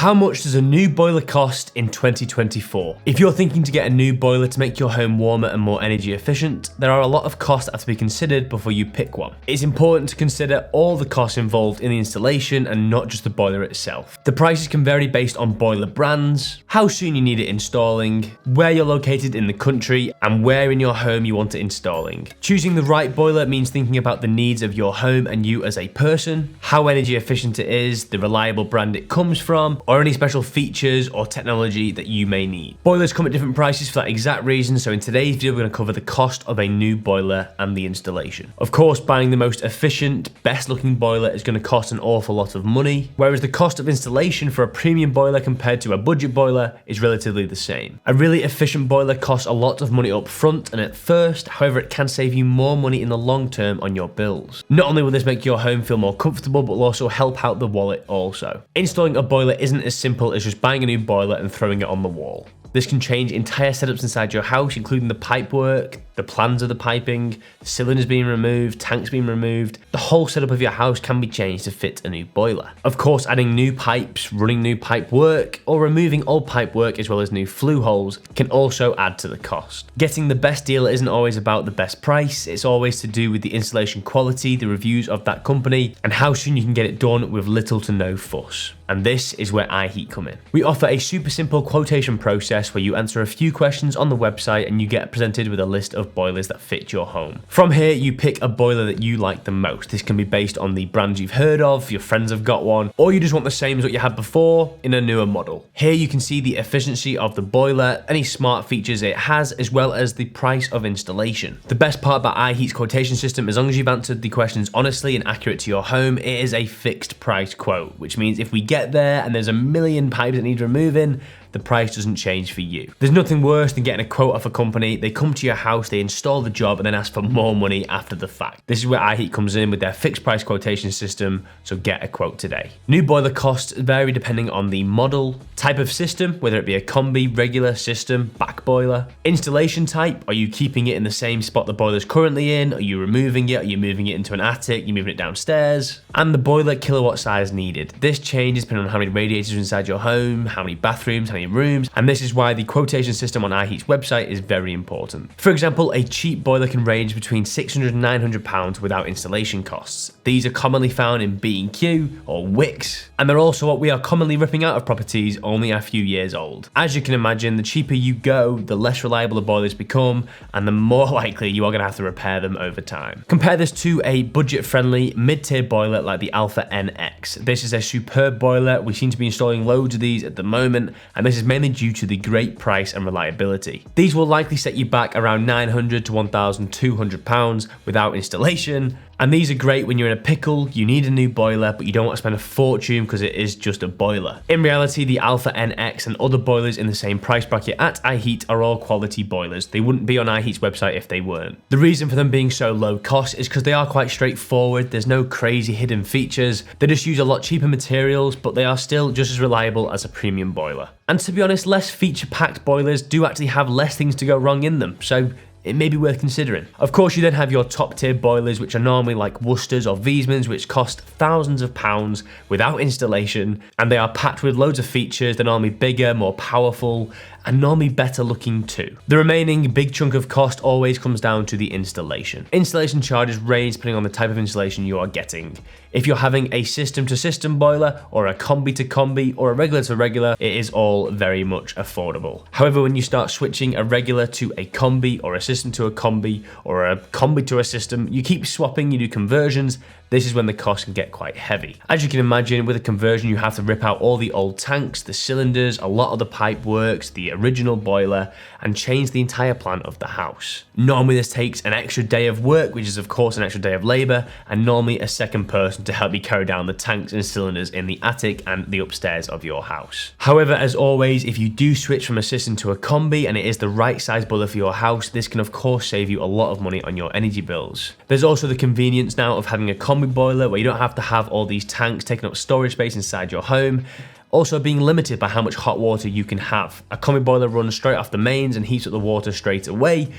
How much does a new boiler cost in 2024? If you're thinking to get a new boiler to make your home warmer and more energy efficient, there are a lot of costs that have to be considered before you pick one. It's important to consider all the costs involved in the installation and not just the boiler itself. The prices can vary based on boiler brands, how soon you need it installing, where you're located in the country, and where in your home you want it installing. Choosing the right boiler means thinking about the needs of your home and you as a person, how energy efficient it is, the reliable brand it comes from, or any special features or technology that you may need. Boilers come at different prices for that exact reason, so in today's video we're going to cover the cost of a new boiler and the installation. Of course, buying the most efficient, best looking boiler is going to cost an awful lot of money, whereas the cost of installation for a premium boiler compared to a budget boiler is relatively the same. A really efficient boiler costs a lot of money up front and at first, however it can save you more money in the long term on your bills. Not only will this make your home feel more comfortable, but will also help out the wallet also. Installing a boiler isn't as simple as just buying a new boiler and throwing it on the wall. This can change entire setups inside your house, including the pipe work, the plans of the piping, cylinders being removed, tanks being removed. The whole setup of your house can be changed to fit a new boiler. Of course, adding new pipes, running new pipe work, or removing old pipe work as well as new flue holes can also add to the cost. Getting the best deal isn't always about the best price, it's always to do with the installation quality, the reviews of that company, and how soon you can get it done with little to no fuss. And this is where iHeat come in. We offer a super simple quotation process where you answer a few questions on the website and you get presented with a list of boilers that fit your home. From here, you pick a boiler that you like the most. This can be based on the brands you've heard of, your friends have got one, or you just want the same as what you had before in a newer model. Here you can see the efficiency of the boiler, any smart features it has, as well as the price of installation. The best part about iHeat's quotation system, as long as you've answered the questions honestly and accurate to your home, it is a fixed price quote, which means if we get there and there's a million pipes that need removing, the price doesn't change for you. There's nothing worse than getting a quote off a company, they come to your house, they install the job, and then ask for more money after the fact. This is where iHeat comes in with their fixed price quotation system, so get a quote today. New boiler costs vary depending on the model, type of system, whether it be a combi, regular, system, back boiler. Installation type, are you keeping it in the same spot the boiler's currently in? Are you removing it? Are you moving it into an attic? Are you moving it downstairs? And the boiler kilowatt size needed. This changes depending on how many radiators are inside your home, how many bathrooms, how many rooms, and this is why the quotation system on iHeat's website is very important. For example, a cheap boiler can range between £600 and £900 without installation costs. These are commonly found in B&Q or Wix, and they're also what we are commonly ripping out of properties only a few years old. As you can imagine, the cheaper you go, the less reliable the boilers become, and the more likely you are going to have to repair them over time. Compare this to a budget-friendly mid-tier boiler like the Alpha NX. This is a superb boiler. We seem to be installing loads of these at the moment, and this is mainly due to the great price and reliability. These will likely set you back around £900 to £1,200 without installation, and these are great when you're in a pickle, you need a new boiler, but you don't want to spend a fortune because it is just a boiler. In reality, the Alpha NX and other boilers in the same price bracket at iHeat are all quality boilers. They wouldn't be on iHeat's website if they weren't. The reason for them being so low cost is because they are quite straightforward, there's no crazy hidden features, they just use a lot cheaper materials, but they are still just as reliable as a premium boiler. And to be honest, less feature-packed boilers do actually have less things to go wrong in them, so it may be worth considering. Of course, you then have your top tier boilers, which are normally like Worcesters or Wiesmans, which cost thousands of pounds without installation, and they are packed with loads of features. They're normally bigger, more powerful, and normally better looking too. The remaining big chunk of cost always comes down to the installation. Installation charges range depending on the type of installation you are getting. If you're having a system to system boiler, or a combi to combi, or a regular to regular, it is all very much affordable. However, when you start switching a regular to a combi, or a system to a combi, or a combi to a system, you keep swapping, you do conversions, this is when the cost can get quite heavy. As you can imagine, with a conversion, you have to rip out all the old tanks, the cylinders, a lot of the pipe works, the original boiler, and change the entire plan of the house. Normally this takes an extra day of work, which is of course an extra day of labor, and normally a second person to help you carry down the tanks and cylinders in the attic and the upstairs of your house. However, as always, if you do switch from a system to a combi and it is the right size boiler for your house, this can of course save you a lot of money on your energy bills. There's also the convenience now of having a combi boiler where you don't have to have all these tanks taking up storage space inside your home. Also being limited by how much hot water you can have. A combi boiler runs straight off the mains and heats up the water straight away,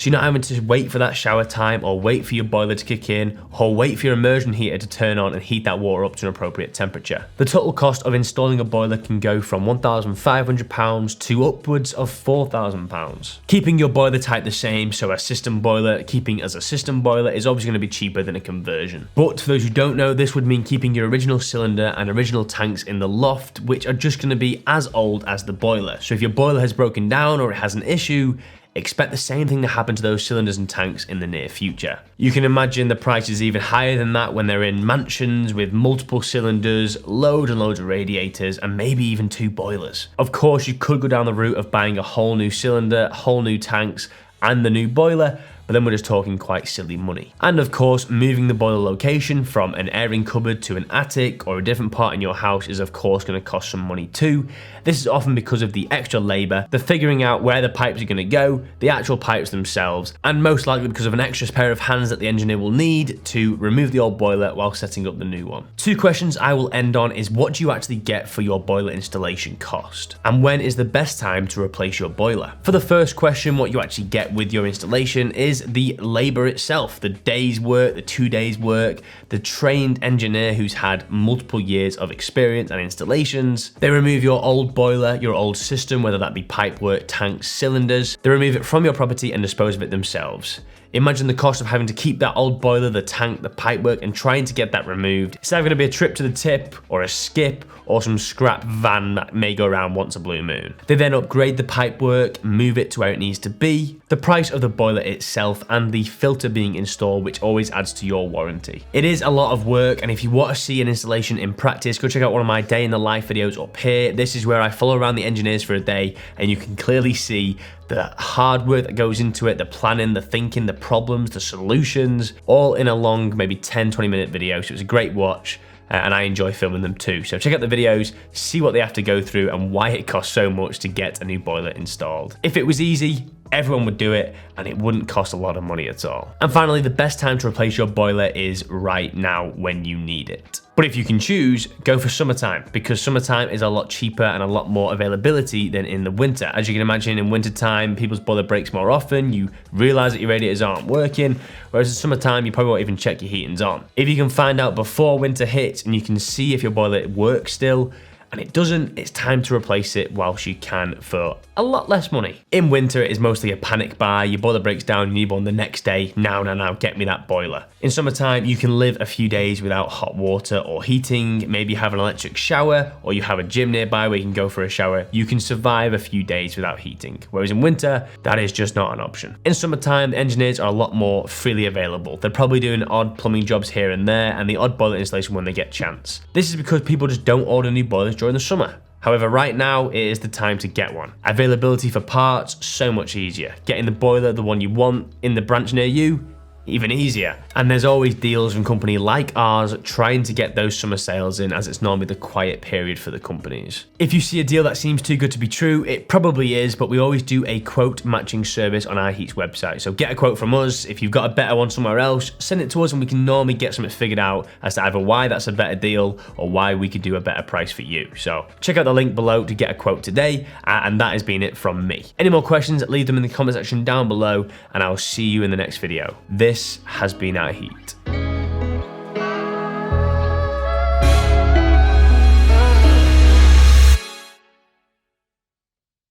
So you're not having to wait for that shower time or wait for your boiler to kick in or wait for your immersion heater to turn on and heat that water up to an appropriate temperature. The total cost of installing a boiler can go from £1,500 to upwards of £4,000. Keeping your boiler type the same, so a system boiler, keeping as a system boiler is obviously going to be cheaper than a conversion. But for those who don't know, this would mean keeping your original cylinder and original tanks in the loft, which are just going to be as old as the boiler. So if your boiler has broken down or it has an issue, expect the same thing to happen to those cylinders and tanks in the near future. You can imagine the price is even higher than that when they're in mansions with multiple cylinders, loads and loads of radiators, and maybe even 2 boilers. Of course, you could go down the route of buying a whole new cylinder, whole new tanks, and the new boiler, but then we're just talking quite silly money. And of course, moving the boiler location from an airing cupboard to an attic or a different part in your house is of course going to cost some money too. This is often because of the extra labour, the figuring out where the pipes are going to go, the actual pipes themselves, and most likely because of an extra pair of hands that the engineer will need to remove the old boiler while setting up the new one. 2 questions I will end on is, what do you actually get for your boiler installation cost? And when is the best time to replace your boiler? For the first question, what you actually get with your installation is the labour itself, the day's work, the 2 days work, the trained engineer who's had multiple years of experience and installations. They remove your old boiler, your old system, whether that be pipework, tanks, cylinders. They remove it from your property and dispose of it themselves. Imagine the cost of having to keep that old boiler, the tank, the pipework, and trying to get that removed. It's either going to be a trip to the tip, or a skip, or some scrap van that may go around once a blue moon. They then upgrade the pipework, move it to where it needs to be, the price of the boiler itself, and the filter being installed, which always adds to your warranty. It is a lot of work, and if you want to see an installation in practice, go check out one of my day in the life videos up here. This is where I follow around the engineers for a day, and you can clearly see the hard work that goes into it, the planning, the thinking, the problems, the solutions, all in a long, maybe 10-20 minute video. So it's a great watch. And I enjoy filming them too. So check out the videos, see what they have to go through and why it costs so much to get a new boiler installed. If it was easy, everyone would do it and it wouldn't cost a lot of money at all. And finally, the best time to replace your boiler is right now when you need it. But if you can choose, go for summertime, because summertime is a lot cheaper and a lot more availability than in the winter. As you can imagine, in wintertime, people's boiler breaks more often, you realize that your radiators aren't working, whereas in summertime, you probably won't even check your heating's on. If you can find out before winter hits and you can see if your boiler works still, and it doesn't, it's time to replace it whilst you can for a lot less money. In winter, it is mostly a panic buy. Your boiler breaks down, you need one the next day. Now, get me that boiler. In summertime, you can live a few days without hot water or heating. Maybe you have an electric shower, or you have a gym nearby where you can go for a shower. You can survive a few days without heating. Whereas in winter, that is just not an option. In summertime, the engineers are a lot more freely available. They're probably doing odd plumbing jobs here and there, and the odd boiler installation when they get chance. This is because people just don't order new boilers during the summer. However, right now, it is the time to get one. Availability for parts, so much easier. Getting the boiler, the one you want, in the branch near you, even easier. And there's always deals from companies like ours trying to get those summer sales in, as it's normally the quiet period for the companies. If you see a deal that seems too good to be true, it probably is, but we always do a quote matching service on iHeat's website. So get a quote from us. If you've got a better one somewhere else, send it to us and we can normally get something figured out as to either why that's a better deal or why we could do a better price for you. So check out the link below to get a quote today, and that has been it from me. Any more questions, leave them in the comment section down below, and I'll see you in the next video. This has been iHeat.